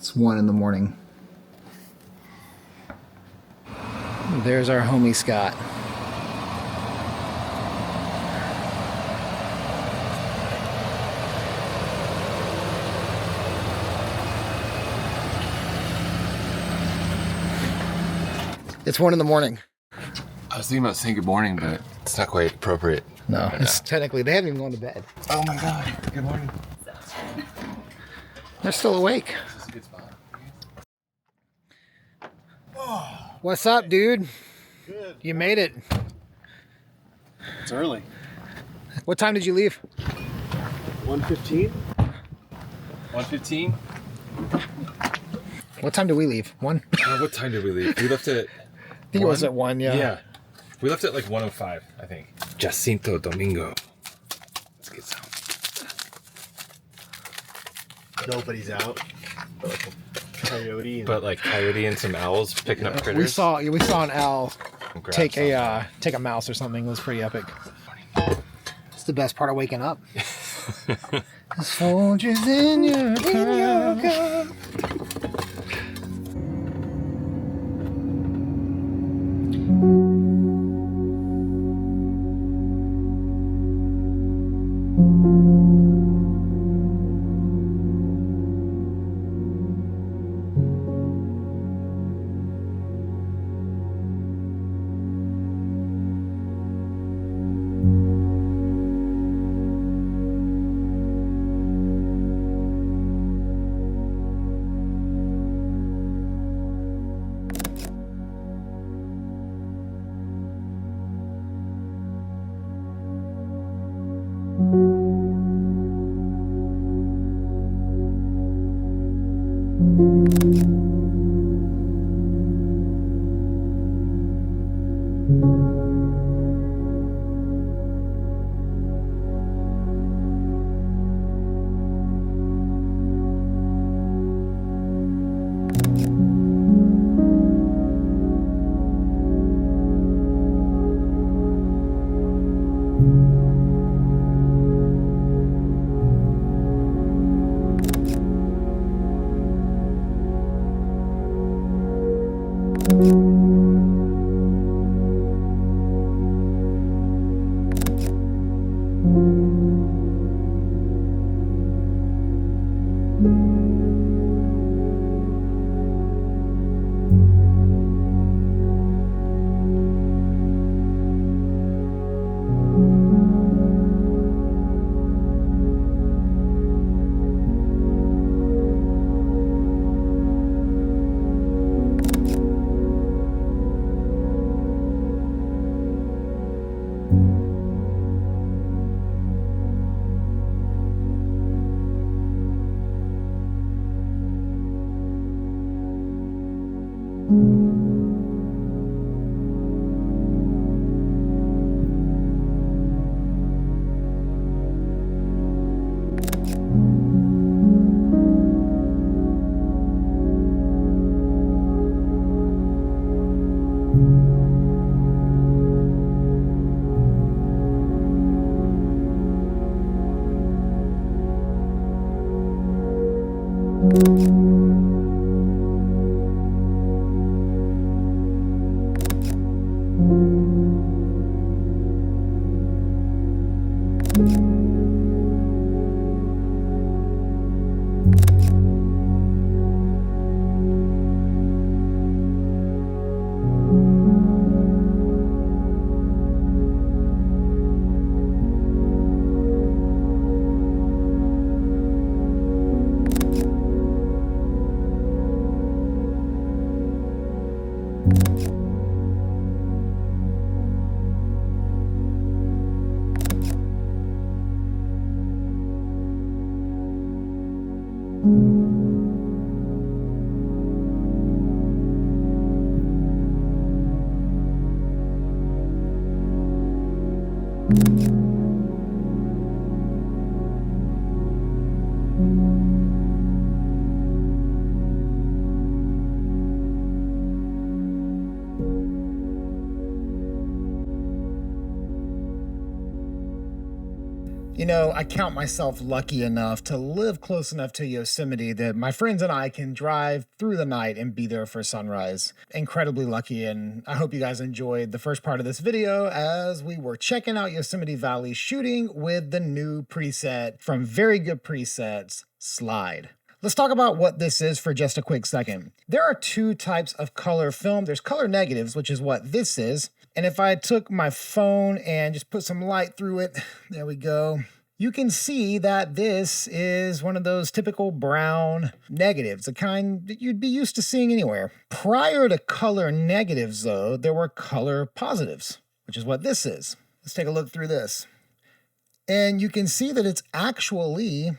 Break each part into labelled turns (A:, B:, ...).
A: It's 1 in the morning. There's our homie Scott. It's 1 in the morning.
B: I was thinking about saying good morning, but it's not quite appropriate.
A: No, it's technically, they haven't even gone to bed.
B: Oh my god, good morning.
A: They're still awake.
B: This is a good spot.
A: What's up, dude?
C: Good.
A: You made it.
C: It's early.
A: What time did you leave?
C: 1:15?
B: 1:15?
A: What time did we leave? 1?
B: What time did we leave? We left at...
A: I think it was at 1, yeah.
B: Yeah. We left at like 1:05, I think. Jacinto Domingo. Let's get some.
C: Nobody's out. Coyote. And...
B: But like coyote and some owls picking up critters.
A: We saw an owl
B: Grab
A: take
B: some.
A: a mouse or something. It was pretty epic. It's the best part of waking up. Soldiers in your cup.
D: You know, I count myself lucky enough to live close enough to Yosemite that my friends and I can drive through the night and be there for sunrise. Incredibly lucky, and I hope you guys enjoyed the first part of this video as we were checking out Yosemite Valley shooting with the new preset from Very Good Presets, Slide. Let's talk about what this is for just a quick second. There are two types of color film. There's color negatives, which is what this is. And if I took my phone and just put some light through it, there we go. You can see that this is one of those typical brown negatives, the kind that you'd be used to seeing anywhere. Prior to color negatives, though, there were color positives, which is what this is. Let's take a look through this. And you can see that it's actually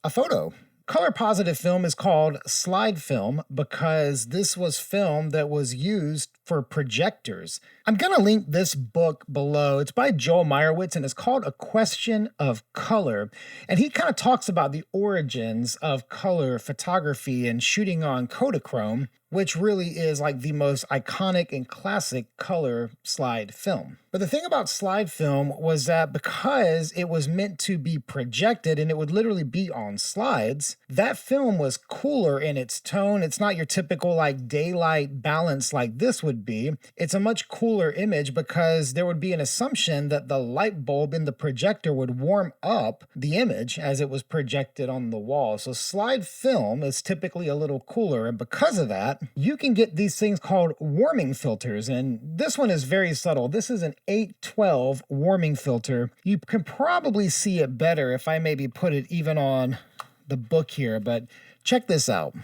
D: a photo. Color positive film is called slide film because this was film that was used for projectors. I'm going to link this book below. It's by Joel Meyerowitz and it's called A Question of Color. And he kind of talks about the origins of color photography and shooting on Kodachrome, which really is like the most iconic and classic color slide film. But the thing about slide film was that because it was meant to be projected and it would literally be on slides, that film was cooler in its tone. It's not your typical like daylight balance like this would be. It's a much cooler image because there would be an assumption that the light bulb in the projector would warm up the image as it was projected on the wall. So slide film is typically a little cooler, and because of that, you can get these things called warming filters, and this one is very subtle. This is an 812 warming filter. You can probably see it better if I maybe put it even on the book here, but check this out.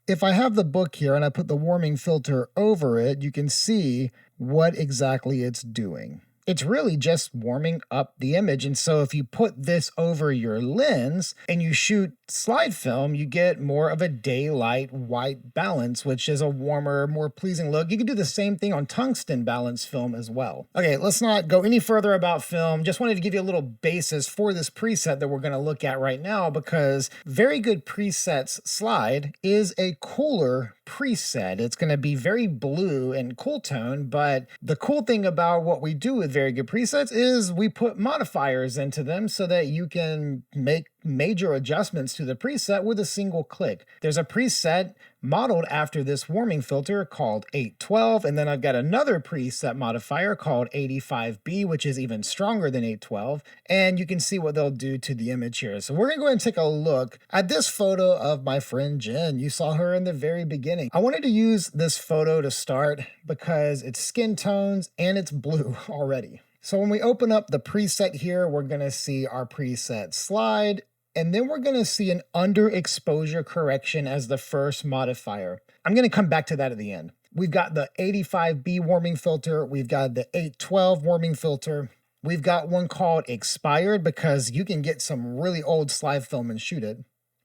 D: If I have the book here and I put the warming filter over it, you can see what exactly it's doing. It's really just warming up the image. And so if you put this over your lens and you shoot slide film, you get more of a daylight white balance, which is a warmer, more pleasing look. You can do the same thing on tungsten balance film as well. Okay, let's not go any further about film. Just wanted to give you a little basis for this preset that we're going to look at right now because Very Good Presets Slide is a cooler preset. It's going to be very blue and cool tone, but the cool thing about what we do with Very Good Presets is we put modifiers into them so that you can make major adjustments to the preset with a single click. There's a preset modeled after this warming filter called 812, and then I've got another preset modifier called 85B, which is even stronger than 812, and you can see what they'll do to the image here. So we're gonna go ahead and take a look at this photo of my friend Jen. You saw her in the very beginning. I wanted to use this photo to start because it's skin tones and it's blue already. So when we open up the preset here, we're gonna see our preset slide, and then we're going to see an underexposure correction as the first modifier. I'm going to come back to that at the end. We've got the 85B warming filter. We've got the 812 warming filter. We've got one called expired because you can get some really old slide film and shoot it.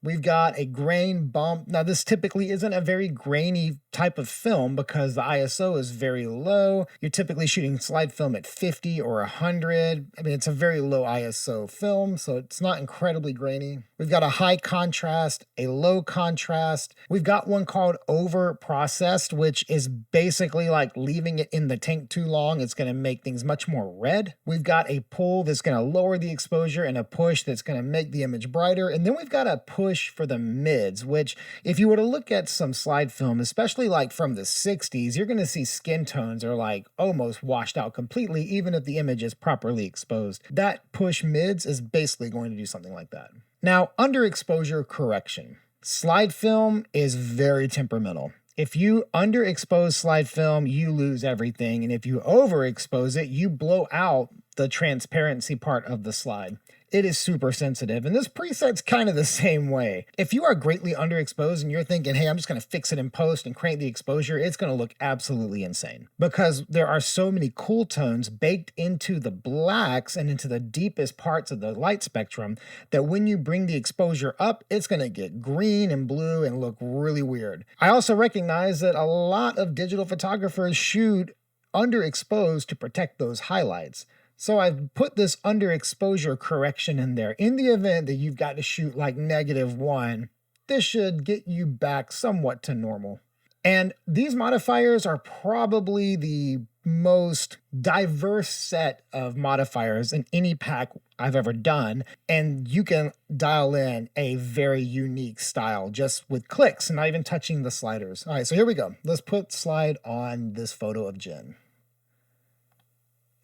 D: We've got a grain bump. Now this typically isn't a very grainy type of film because the ISO is very low. You're typically shooting slide film at 50 or 100. I mean, it's a very low ISO film, so it's not incredibly grainy. We've got a high contrast, a low contrast. We've got one called Overprocessed, which is basically like leaving it in the tank too long. It's going to make things much more red. We've got a pull that's going to lower the exposure and a push that's going to make the image brighter. And then we've got a push for the mids, which if you were to look at some slide film, especially like from the 60s, you're going to see skin tones are like almost washed out completely, even if the image is properly exposed. That push mids is basically going to do something like that. Now, underexposure correction. Slide film is very temperamental. If you underexpose slide film, you lose everything. And if you overexpose it, you blow out the transparency part of the slide. It is super sensitive, and this preset's kind of the same way. If you are greatly underexposed and you're thinking, hey, I'm just going to fix it in post and crank the exposure, it's going to look absolutely insane because there are so many cool tones baked into the blacks and into the deepest parts of the light spectrum that when you bring the exposure up, it's going to get green and blue and look really weird. I also recognize that a lot of digital photographers shoot underexposed to protect those highlights. So I've put this underexposure correction in there. In the event that you've got to shoot like -1, this should get you back somewhat to normal. And these modifiers are probably the most diverse set of modifiers in any pack I've ever done, and you can dial in a very unique style just with clicks and not even touching the sliders. All right, so here we go. Let's put slide on this photo of Jen.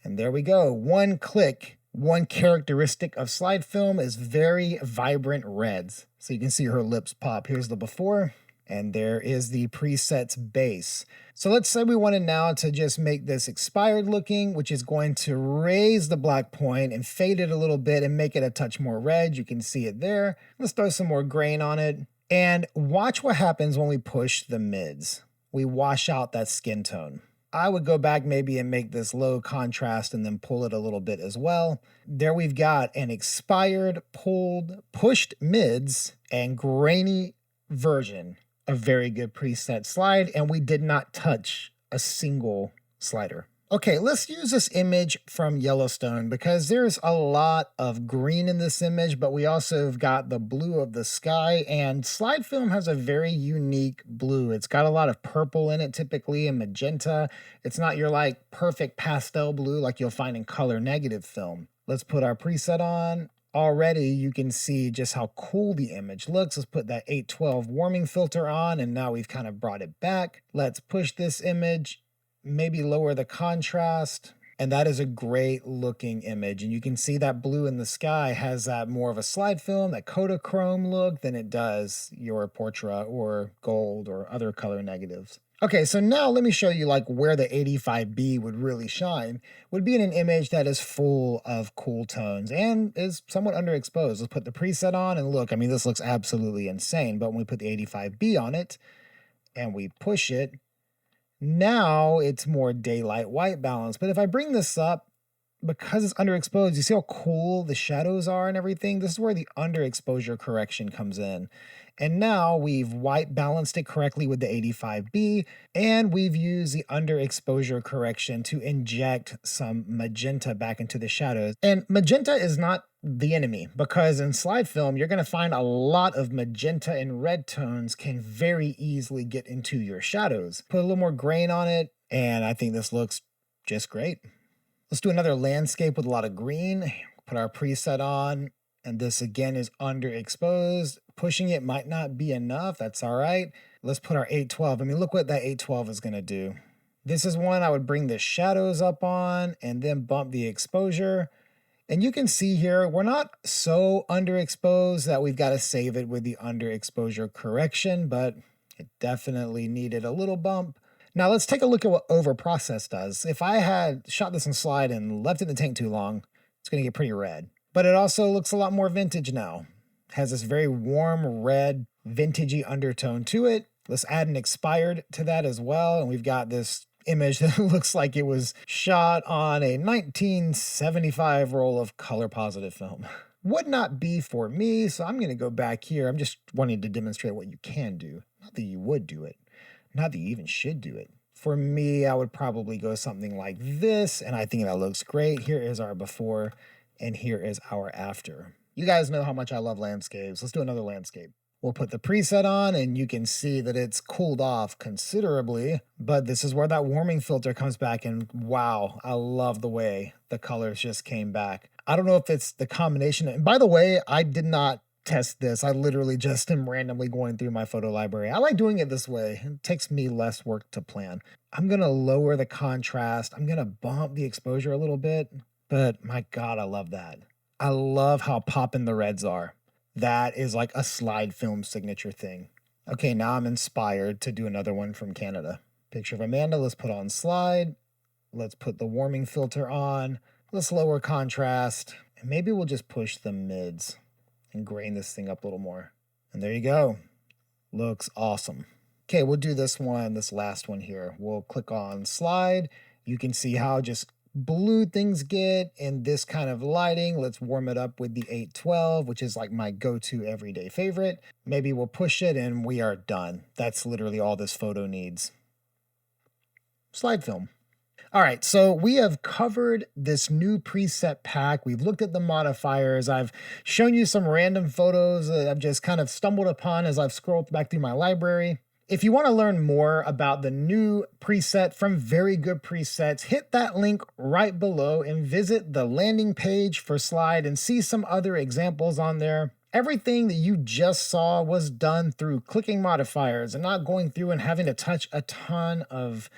D: And there we go. One click. One characteristic of slide film is very vibrant reds. So you can see her lips pop. Here's the before, and there is the presets base. So let's say we wanted now to just make this expired looking, which is going to raise the black point and fade it a little bit and make it a touch more red. You can see it there. Let's throw some more grain on it. And watch what happens when we push the mids. We wash out that skin tone. I would go back maybe and make this low contrast and then pull it a little bit as well. There we've got an expired, pulled, pushed mids and grainy version of very good preset slide, and we did not touch a single slider. Okay, let's use this image from Yellowstone because there's a lot of green in this image, but we also have got the blue of the sky, and slide film has a very unique blue. It's got a lot of purple in it typically and magenta. It's not your like perfect pastel blue like you'll find in color negative film. Let's put our preset on. Already you can see just how cool the image looks. Let's put that 812 warming filter on, and now we've kind of brought it back. Let's push this image. Maybe lower the contrast, and that is a great looking image. And you can see that blue in the sky has that more of a slide film, that Kodachrome look than it does your Portra or gold or other color negatives. Okay, so now let me show you like where the 85B would really shine, would be in an image that is full of cool tones and is somewhat underexposed. Let's put the preset on and look, I mean, this looks absolutely insane, but when we put the 85B on it and we push it, now it's more daylight white balance. But if I bring this up, because it's underexposed, you see how cool the shadows are and everything? This is where the underexposure correction comes in. And now we've white balanced it correctly with the 85B, and we've used the underexposure correction to inject some magenta back into the shadows. And magenta is not the enemy, because in slide film, you're going to find a lot of magenta and red tones can very easily get into your shadows. Put a little more grain on it, and I think this looks just great. Let's do another landscape with a lot of green. Put our preset on, and this again is underexposed. Pushing it might not be enough. That's all right. Let's put our 812. I mean, look what that 812 is going to do. This is one I would bring the shadows up on and then bump the exposure. And you can see here, we're not so underexposed that we've got to save it with the underexposure correction, but it definitely needed a little bump. Now let's take a look at what Overprocessed does. If I had shot this in slide and left it in the tank too long, it's going to get pretty red. But it also looks a lot more vintage now. It has this very warm red, vintagey undertone to it. Let's add an expired to that as well. And we've got this image that looks like it was shot on a 1975 roll of color positive film. Would not be for me, so I'm going to go back here. I'm just wanting to demonstrate what you can do. Not that you would do it. Not that you even should do it. For me, I would probably go something like this, and I think that looks great. Here is our before, and here is our after. You guys know how much I love landscapes. Let's do another landscape. We'll put the preset on, and you can see that it's cooled off considerably, but this is where that warming filter comes back, and wow, I love the way the colors just came back. I don't know if it's the combination. And by the way, I did not test this. I literally just am randomly going through my photo library. I like doing it this way. It takes me less work to plan. I'm going to lower the contrast. I'm going to bump the exposure a little bit, but my God, I love that. I love how poppin' the reds are. That is like a slide film signature thing. Okay, now I'm inspired to do another one from Canada. Picture of Amanda, let's put on slide. Let's put the warming filter on. Let's lower contrast. And maybe we'll just push the mids and grain this thing up a little more. And there you go. Looks awesome. Okay, we'll do this one, this last one here. We'll click on slide. You can see how just blue things get in this kind of lighting. Let's warm it up with the 812, which is like my go-to everyday favorite. Maybe we'll push it and we are done. That's literally all this photo needs. Slide film. All right, so we have covered this new preset pack. We've looked at the modifiers. I've shown you some random photos that I've just kind of stumbled upon as I've scrolled back through my library. If you want to learn more about the new preset from Very Good Presets, hit that link right below and visit the landing page for Slide and see some other examples on there. Everything that you just saw was done through clicking modifiers and not going through and having to touch a ton of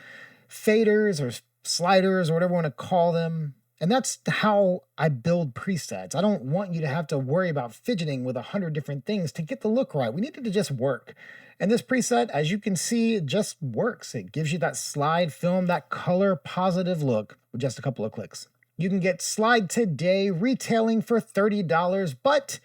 D: faders or sliders or whatever you want to call them. And that's how I build presets. I don't want you to have to worry about fidgeting with 100 different things to get the look right. We need it to just work. And this preset, as you can see, it just works. It gives you that slide film, that color positive look with just a couple of clicks. You can get Slide today retailing for $30, but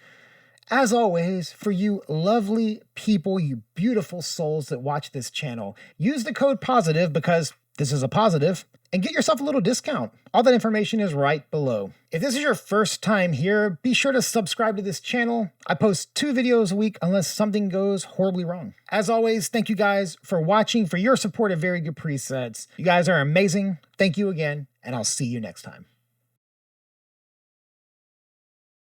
D: as always, for you lovely people, you beautiful souls that watch this channel, use the code POSITIVE because this is a positive, and get yourself a little discount. All that information is right below. If this is your first time here, be sure to subscribe to this channel. I post 2 videos a week unless something goes horribly wrong. As always, thank you guys for watching, for your support of Very Good Presets. You guys are amazing. Thank you again, and I'll see you next time.